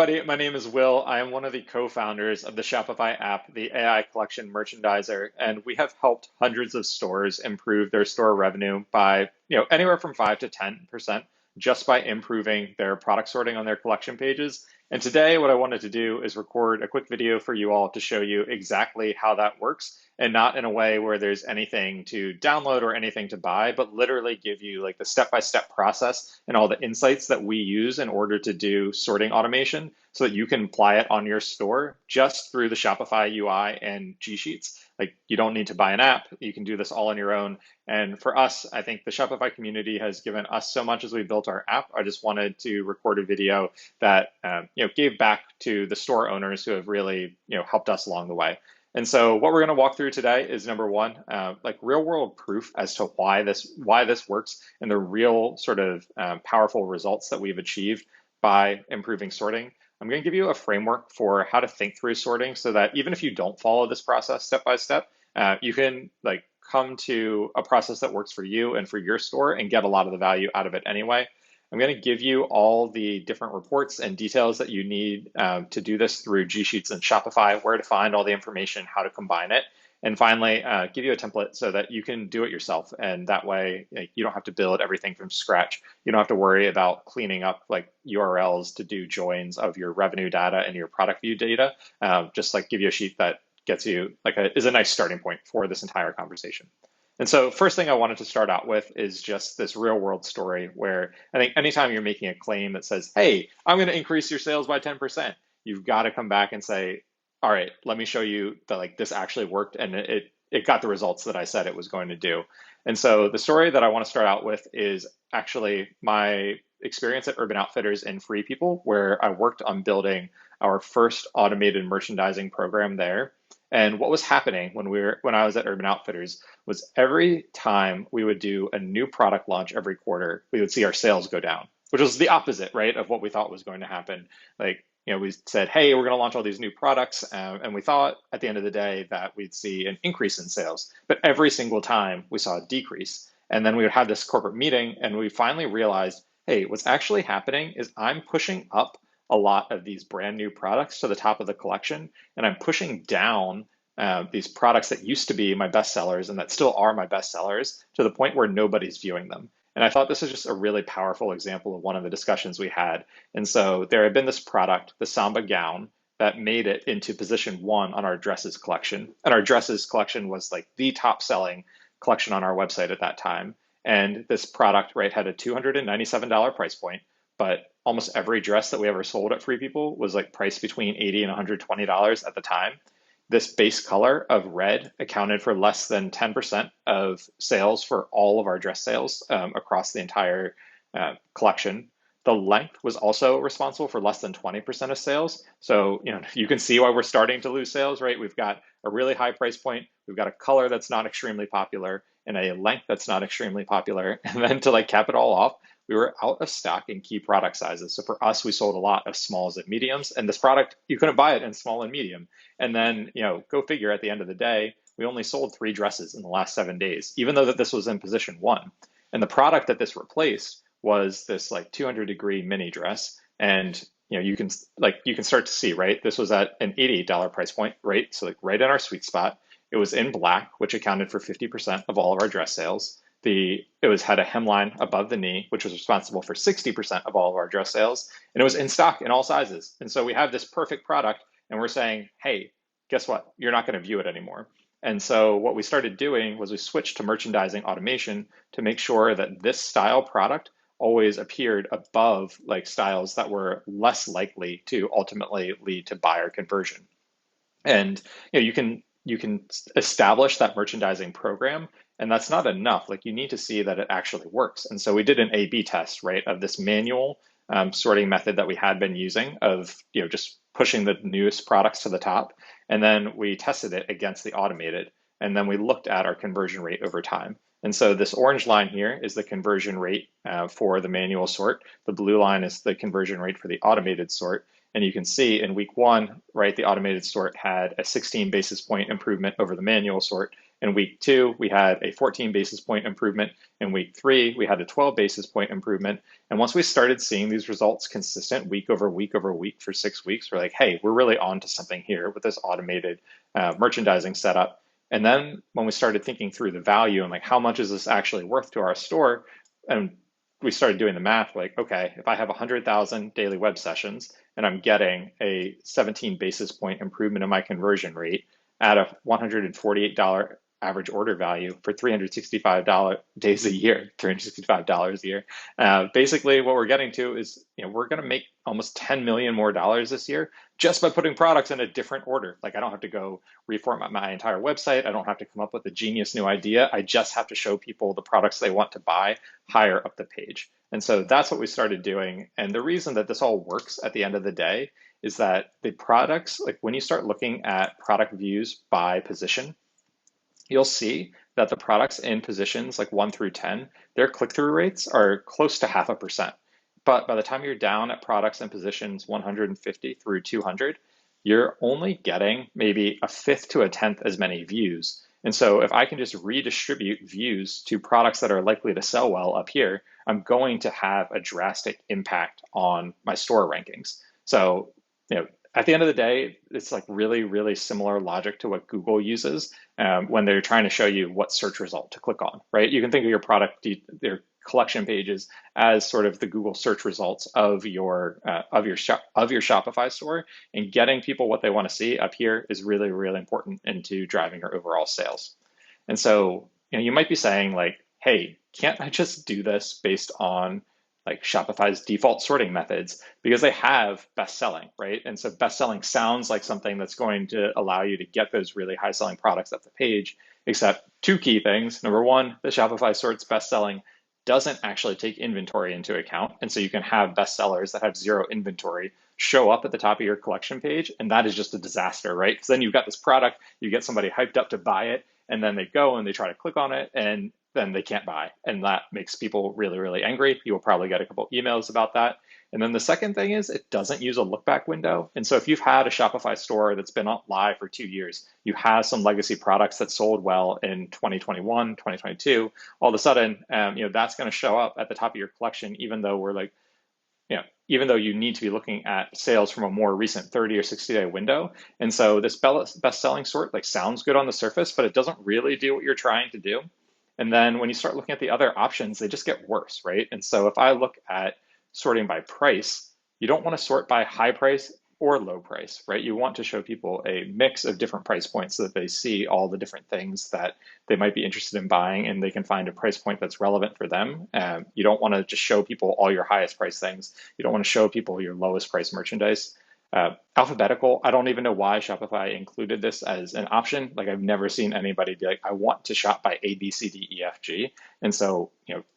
My name is Will. I am one of the co-founders of the Shopify app, the AI collection merchandiser, and we have helped hundreds of stores improve their store revenue by, anywhere from 5 to 10% just by improving their product sorting on their collection pages. And today, what I wanted to do is record a quick video for you all to show you exactly how that works, and not in a way where there's anything to download or anything to buy, but literally give you like the step-by-step process and all the insights that we use in order to do sorting automation so that you can apply it on your store just through the Shopify UI and G Sheets. Like, you don't need to buy an app. You can do this all on your own. And for us, I think the Shopify community has given us so much as we built our app. I just wanted to record a video that gave back to the store owners who have really helped us along the way. And so what we're going to walk through today is number one, like real world proof as to why this works and the real sort of powerful results that we've achieved by improving sorting. I'm going to give you a framework for how to think through sorting so that even if you don't follow this process step by step, you can like come to a process that works for you and for your store and get a lot of the value out of it anyway. I'm going to give you all the different reports and details that you need to do this through G Sheets and Shopify, where to find all the information, how to combine it, and finally give you a template so that you can do it yourself. And that way you don't have to build everything from scratch. You don't have to worry about cleaning up like URLs to do joins of your revenue data and your product view data. Just like give you a sheet that gets you is a nice starting point for this entire conversation. And so first thing I wanted to start out with is just this real world story where I think anytime you're making a claim that says, hey, I'm going to increase your sales by 10%, you've got to come back and say, all right, let me show you that like this actually worked and it got the results that I said it was going to do. And so the story that I want to start out with is actually my experience at Urban Outfitters in Free People, where I worked on building our first automated merchandising program there. And what was happening when I was at Urban Outfitters was every time we would do a new product launch every quarter, we would see our sales go down, which was the opposite, right, of what we thought was going to happen. Like, we said, hey, we're going to launch all these new products. And we thought at the end of the day that we'd see an increase in sales. But every single time we saw a decrease. And then we would have this corporate meeting and we finally realized, hey, what's actually happening is I'm pushing up a lot of these brand new products to the top of the collection. And I'm pushing down these products that used to be my best sellers and that still are my best sellers to the point where nobody's viewing them. And I thought this is just a really powerful example of one of the discussions we had. And so there had been this product, the Samba gown, that made it into position 1 on our dresses collection. And our dresses collection was like the top selling collection on our website at that time. And this product, right, had a $297 price point, but almost every dress that we ever sold at Free People was like priced between $80 and $120 at the time. This base color of red accounted for less than 10% of sales for all of our dress sales across the entire collection. The length was also responsible for less than 20% of sales. So, you can see why we're starting to lose sales, right? We've got a really high price point. We've got a color that's not extremely popular and a length that's not extremely popular. And then to like cap it all off, we were out of stock in key product sizes. So for us, we sold a lot of smalls and mediums, and this product, you couldn't buy it in small and medium. And then, go figure, at the end of the day, we only sold 3 dresses in the last 7 days, even though that this was in position 1. And the product that this replaced was this like 200-degree mini dress. And, you can start to see, right? This was at an $88 price point, right? So like right in our sweet spot. It was in black, which accounted for 50% of all of our dress sales. It had a hemline above the knee, which was responsible for 60% of all of our dress sales. And it was in stock in all sizes. And so we have this perfect product and we're saying, hey, guess what? You're not going to view it anymore. And so what we started doing was we switched to merchandising automation to make sure that this style product always appeared above like styles that were less likely to ultimately lead to buyer conversion. And you can establish that merchandising program, and that's not enough. Like, you need to see that it actually works. And so we did an A/B test, right, of this manual sorting method that we had been using of just pushing the newest products to the top, and then we tested it against the automated, and then we looked at our conversion rate over time. And so this orange line here is the conversion rate for the manual sort. The blue line is the conversion rate for the automated sort. And you can see in week 1, right, the automated sort had a 16 basis point improvement over the manual sort. In week 2, we had a 14 basis point improvement. In week 3, we had a 12 basis point improvement. And once we started seeing these results consistent week over week over week for 6 weeks, we're like, hey, we're really on to something here with this automated merchandising setup. And then when we started thinking through the value and like, how much is this actually worth to our store? And we started doing the math, like, okay, if I have 100,000 daily web sessions and I'm getting a 17 basis point improvement in my conversion rate at a $148 average order value for $365 days a year, $365 a year. Basically, what we're getting to is, we're going to make almost 10 million more dollars this year just by putting products in a different order. Like, I don't have to go reformat my entire website. I don't have to come up with a genius new idea. I just have to show people the products they want to buy higher up the page. And so that's what we started doing. And the reason that this all works at the end of the day is that the products, like when you start looking at product views by position, you'll see that the products in positions like 1 through 10, their click-through rates are close to 0.5%. But by the time you're down at products in positions 150 through 200, you're only getting maybe a fifth to a tenth as many views. And so if I can just redistribute views to products that are likely to sell well up here, I'm going to have a drastic impact on my store rankings. So, at the end of the day, it's like really, really similar logic to what Google uses when they're trying to show you what search result to click on, right? You can think of your their collection pages as sort of the Google search results of your Shopify store, and getting people what they want to see up here is really, really important into driving your overall sales. And so, you might be saying like, hey, can't I just do this based on like Shopify's default sorting methods, because they have best selling, right? And so best selling sounds like something that's going to allow you to get those really high selling products up the page, except 2 key things. Number 1, the Shopify sorts best selling doesn't actually take inventory into account. And so you can have best sellers that have 0 inventory show up at the top of your collection page. And that is just a disaster, right? Because then you've got this product, you get somebody hyped up to buy it, and then they go and they try to click on it, and then they can't buy. And that makes people really, really angry. You will probably get a couple emails about that. And then the second thing is it doesn't use a look back window. And so if you've had a Shopify store that's been live for 2 years, you have some legacy products that sold well in 2021, 2022, all of a sudden, that's going to show up at the top of your collection, even though even though you need to be looking at sales from a more recent 30 or 60-day window. And so this best-selling sort like sounds good on the surface, but it doesn't really do what you're trying to do. And then when you start looking at the other options, they just get worse, right? And so if I look at sorting by price, you don't want to sort by high price or low price, right? You want to show people a mix of different price points so that they see all the different things that they might be interested in buying, and they can find a price point that's relevant for them. You don't want to just show people all your highest price things. You don't want to show people your lowest price merchandise. Alphabetical, I don't even know why Shopify included this as an option. Like, I've never seen anybody be like, I want to shop by A, B, C, D, E, F, G. And so,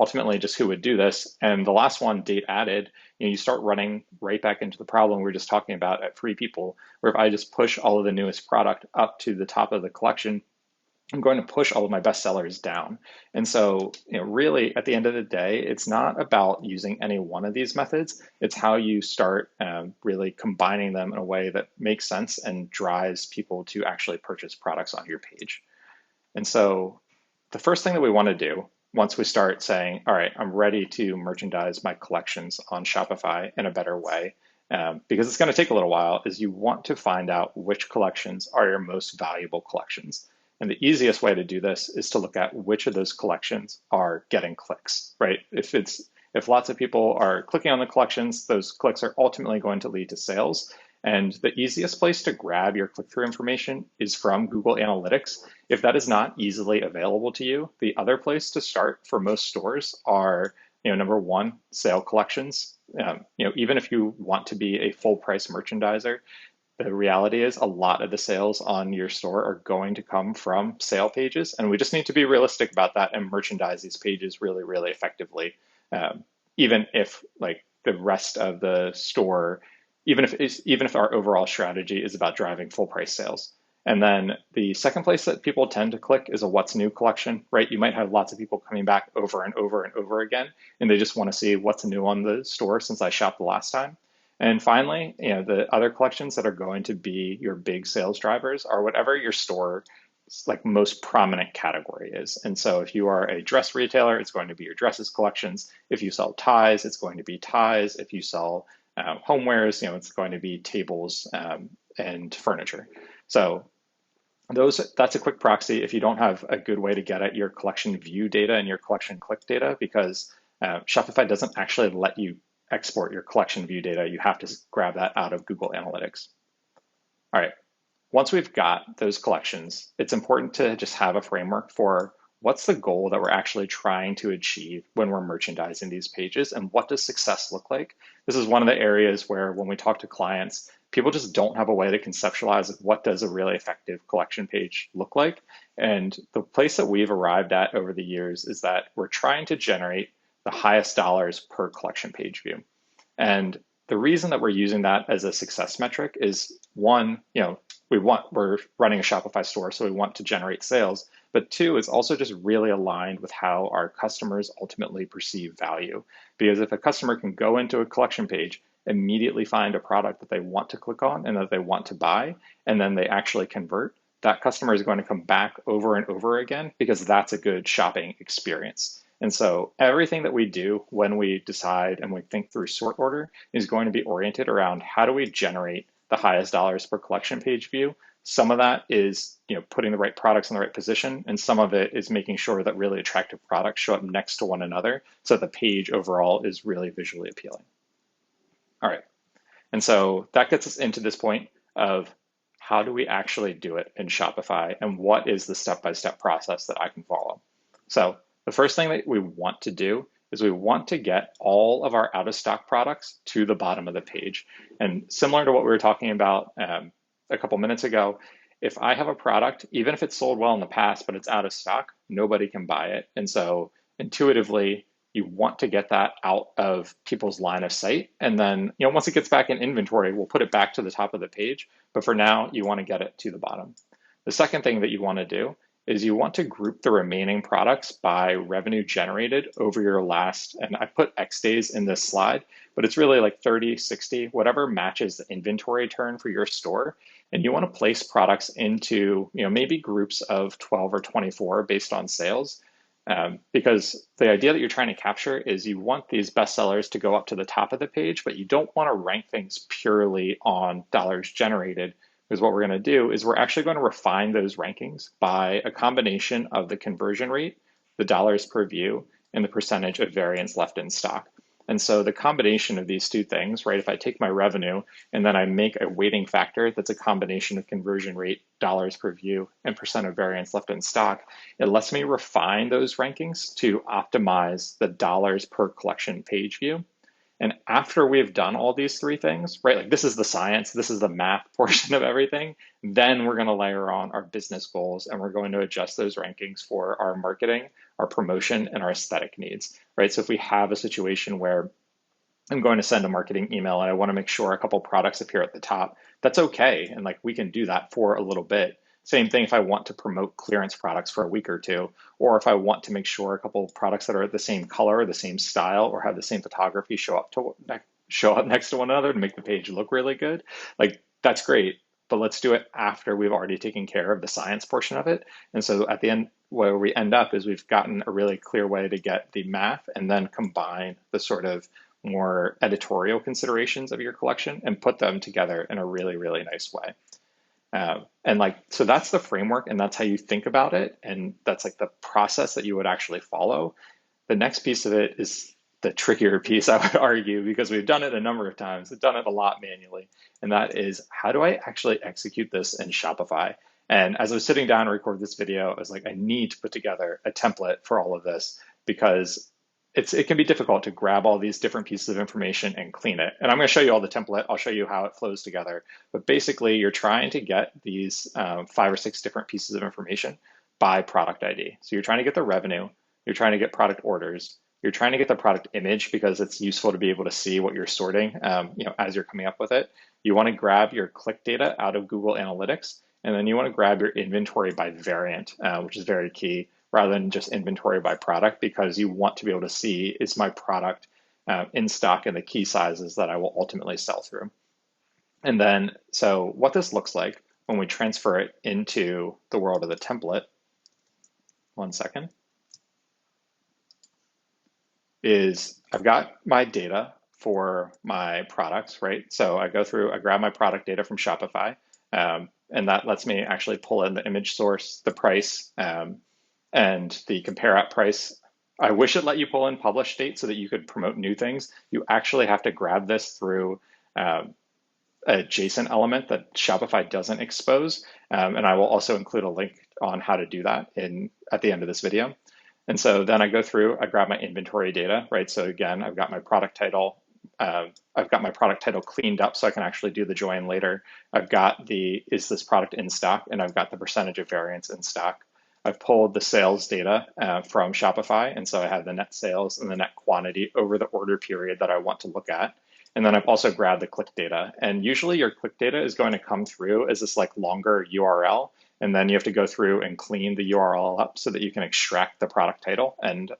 ultimately just who would do this? And the last one, date added, you start running right back into the problem we were just talking about at Free People, where if I just push all of the newest product up to the top of the collection, I'm going to push all of my best sellers down. And so, really, at the end of the day, it's not about using any one of these methods. It's how you start really combining them in a way that makes sense and drives people to actually purchase products on your page. And so the first thing that we want to do once we start saying, all right, I'm ready to merchandise my collections on Shopify in a better way, because it's going to take a little while, is you want to find out which collections are your most valuable collections. And the easiest way to do this is to look at which of those collections are getting clicks, right? If lots of people are clicking on the collections, those clicks are ultimately going to lead to sales. And the easiest place to grab your click-through information is from Google Analytics. If that is not easily available to you, the other place to start for most stores are, number 1, sale collections. Even if you want to be a full price merchandiser, the reality is a lot of the sales on your store are going to come from sale pages, and we just need to be realistic about that and merchandise these pages really, really effectively. Even if like the rest of the store, even if our overall strategy is about driving full price sales. And then the second place that people tend to click is a what's new collection, right? You might have lots of people coming back over and over and over again, and they just want to see what's new on the store since I shopped the last time. And finally, the other collections that are going to be your big sales drivers are whatever your store like most prominent category is. And so if you are a dress retailer, it's going to be your dresses collections. If you sell ties, it's going to be ties. If you sell homewares, it's going to be tables and furniture. So that's a quick proxy if you don't have a good way to get at your collection view data and your collection click data, because Shopify doesn't actually let you export your collection view data. You have to grab that out of Google Analytics. All right. Once we've got those collections, it's important to just have a framework for what's the goal that we're actually trying to achieve when we're merchandising these pages, and what does success look like? This is one of the areas where when we talk to clients, people just don't have a way to conceptualize what does a really effective collection page look like. And the place that we've arrived at over the years is that we're trying to generate the highest dollars per collection page view. And the reason that we're using that as a success metric is one, we're running a Shopify store, so we want to generate sales. But two, it's also just really aligned with how our customers ultimately perceive value. Because if a customer can go into a collection page, immediately find a product that they want to click on and that they want to buy, and then they actually convert, that customer is going to come back over and over again, because that's a good shopping experience. And so everything that we do when we decide and we think through sort order is going to be oriented around how do we generate the highest dollars per collection page view. Some of that is putting the right products in the right position, and some of it is making sure that really attractive products show up next to one another so the page overall is really visually appealing. All right, and so that gets us into this point of how do we actually do it in Shopify, and what is the step-by-step process that I can follow. So the first thing that we want to do is we want to get all of our out-of-stock products to the bottom of the page. And similar to what we were talking about a couple minutes ago, if I have a product, even if it's sold well in the past, but it's out of stock, nobody can buy it. And so intuitively, you want to get that out of people's line of sight. And then, once it gets back in inventory, we'll put it back to the top of the page. But for now, you want to get it to the bottom. The second thing that you want to do is you want to group the remaining products by revenue generated over your last, and I put X days in this slide, but it's really like 30, 60, whatever matches the inventory turn for your store. And you want to place products into, maybe groups of 12 or 24 based on sales. Because the idea that you're trying to capture is you want these bestsellers to go up to the top of the page, but you don't want to rank things purely on dollars generated. Because what we're going to do is we're actually going to refine those rankings by a combination of the conversion rate, the dollars per view, and the percentage of variants left in stock. And so the combination of these two things, right, if I take my revenue and then I make a weighting factor that's a combination of conversion rate, dollars per view, and percent of variants left in stock, it lets me refine those rankings to optimize the dollars per collection page view. And after we've done all these three things, right, like this is the science, this is the math portion of everything, then we're going to layer on our business goals, and we're going to adjust those rankings for our marketing, our promotion, and our aesthetic needs, right? So if we have a situation where I'm going to send a marketing email and I want to make sure a couple products appear at the top, that's okay. And like we can do that for a little bit. Same thing if I want to promote clearance products for a week or two, or if I want to make sure a couple of products that are the same color, the same style, or have the same photography show up next to one another to make the page look really good. Like that's great, but let's do it after we've already taken care of the science portion of it. And so at the end, where we end up is we've gotten a really clear way to get the math and then combine the sort of more editorial considerations of your collection and put them together in a really, really nice way. So that's the framework, and that's how you think about it. And that's like the process that you would actually follow. The next piece of it is the trickier piece, I would argue, because we've done it a number of times. We've done it a lot manually. And that is, how do I actually execute this in Shopify? And as I was sitting down to record this video, I was like, I need to put together a template for all of this, because it can be difficult to grab all these different pieces of information and clean it. And I'm going to show you all the template. I'll show you how it flows together. But basically, you're trying to get these 5 or 6 different pieces of information by product ID. So you're trying to get the revenue. You're trying to get product orders. You're trying to get the product image because it's useful to be able to see what you're sorting as you're coming up with it. You want to grab your click data out of Google Analytics. And then you want to grab your inventory by variant, which is very key, rather than just inventory by product, because you want to be able to see, is my product in stock in the key sizes that I will ultimately sell through. And then, so what this looks like when we transfer it into the world of the template, one second, is I've got my data for my products, right? So I go through, I grab my product data from Shopify, and that lets me actually pull in the image source, the price, and the compare at price. I wish it let you pull in publish date so that you could promote new things. You actually have to grab this through a JSON element that Shopify doesn't expose. And I will also include a link on how to do that at the end of this video. And so then I go through, I grab my inventory data, right? So again, I've got my product title. I've got my product title cleaned up so I can actually do the join later. I've got is this product in stock? And I've got the percentage of variance in stock. I've pulled the sales data from Shopify. And so I have the net sales and the net quantity over the order period that I want to look at. And then I've also grabbed the click data. And usually your click data is going to come through as this like longer URL. And then you have to go through and clean the URL up so that you can extract the product title. And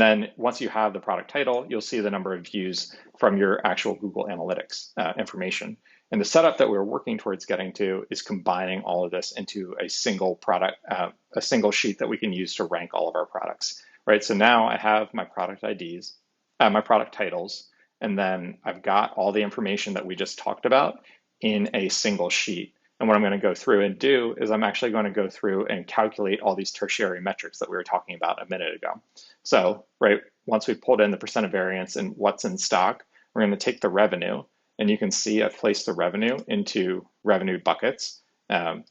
then once you have the product title, you'll see the number of views from your actual Google Analytics information. And the setup that we're working towards getting to is combining all of this into a single product, a single sheet that we can use to rank all of our products, right? So now I have my product IDs, my product titles, and then I've got all the information that we just talked about in a single sheet. And what I'm going to go through and do is I'm actually going to go through and calculate all these tertiary metrics that we were talking about a minute ago. So, right, once we've pulled in the percent of variance and what's in stock, we're going to take the revenue, and you can see I've placed the revenue into revenue buckets.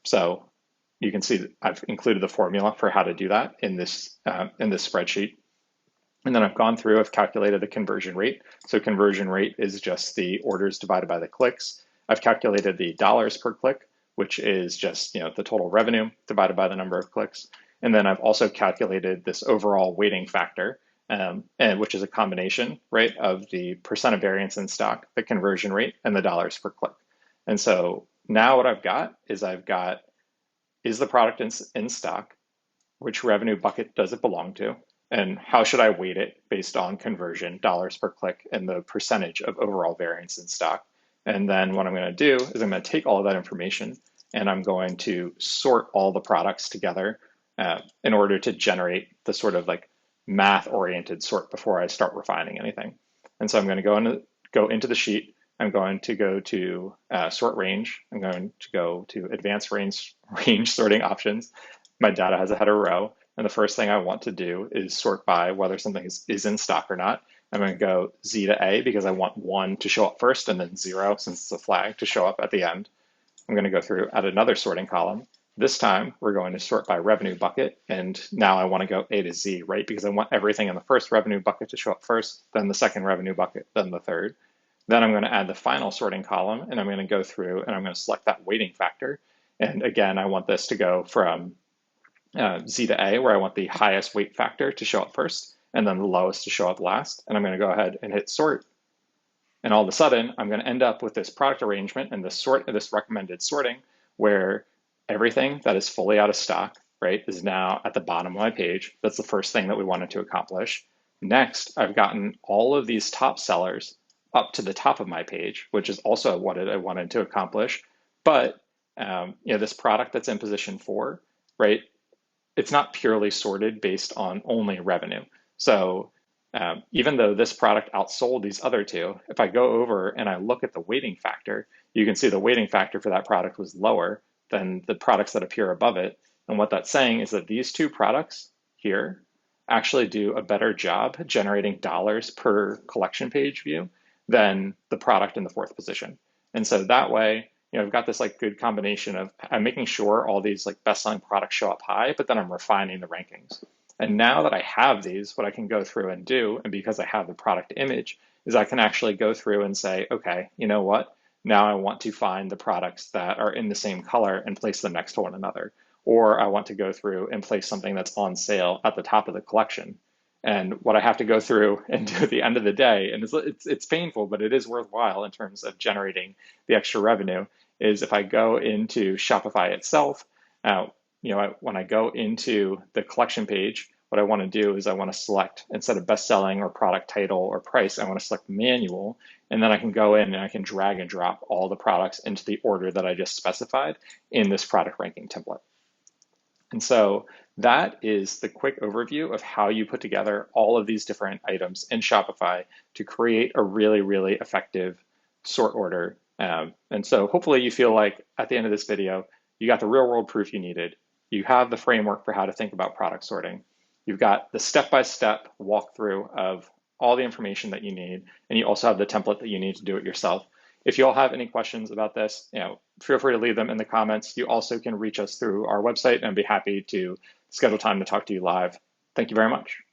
So you can see that I've included the formula for how to do that in this spreadsheet. And then I've gone through, I've calculated the conversion rate. So conversion rate is just the orders divided by the clicks. I've calculated the dollars per click, which is just the total revenue divided by the number of clicks. And then I've also calculated this overall weighting factor, which is a combination, right, of the percent of variance in stock, the conversion rate, and the dollars per click. And so now what I've got is is the product in stock? Which revenue bucket does it belong to? And how should I weight it based on conversion, dollars per click, and the percentage of overall variance in stock? And then what I'm going to do is I'm going to take all of that information and I'm going to sort all the products together in order to generate the sort of like math-oriented sort before I start refining anything. And so I'm going to go into the sheet. I'm going to go to sort range. I'm going to go to advanced range sorting options. My data has a header row. And the first thing I want to do is sort by whether something is in stock or not. I'm going to go Z to A because I want 1 to show up first and then 0, since it's a flag, to show up at the end. I'm going to go through add another sorting column. This time we're going to sort by revenue bucket. And now I want to go A to Z, right? Because I want everything in the first revenue bucket to show up first, then the second revenue bucket, then the third. Then I'm going to add the final sorting column, and I'm going to go through and I'm going to select that weighting factor. And again, I want this to go from Z to A, where I want the highest weight factor to show up first, and then the lowest to show up last. And I'm going to go ahead and hit sort. And all of a sudden, I'm going to end up with this product arrangement and this recommended sorting, where everything that is fully out of stock, right, is now at the bottom of my page. That's the first thing that we wanted to accomplish. Next, I've gotten all of these top sellers up to the top of my page, which is also what I wanted to accomplish. But this product that's in position 4, right, it's not purely sorted based on only revenue. So even though this product outsold these other two, if I go over and I look at the weighting factor, you can see the weighting factor for that product was lower than the products that appear above it. And what that's saying is that these two products here actually do a better job generating dollars per collection page view than the product in the 4th position. And so that way, I've got this like good combination of I'm making sure all these like best-selling products show up high, but then I'm refining the rankings. And now that I have these, what I can go through and do, and because I have the product image, is I can actually go through and say, okay, you know what? Now I want to find the products that are in the same color and place them next to one another. Or I want to go through and place something that's on sale at the top of the collection. And what I have to go through and do at the end of the day, and it's painful, but it is worthwhile in terms of generating the extra revenue, is if I go into Shopify itself, when I go into the collection page, what I want to do is I want to select, instead of best selling or product title or price, I want to select manual. And then I can go in and I can drag and drop all the products into the order that I just specified in this product ranking template. And so that is the quick overview of how you put together all of these different items in Shopify to create a really, really effective sort order. And so hopefully you feel like at the end of this video, you got the real world proof you needed. You have the framework for how to think about product sorting. You've got the step-by-step walkthrough of all the information that you need, and you also have the template that you need to do it yourself. If you all have any questions about this, feel free to leave them in the comments. You also can reach us through our website, and I'd be happy to schedule time to talk to you live. Thank you very much.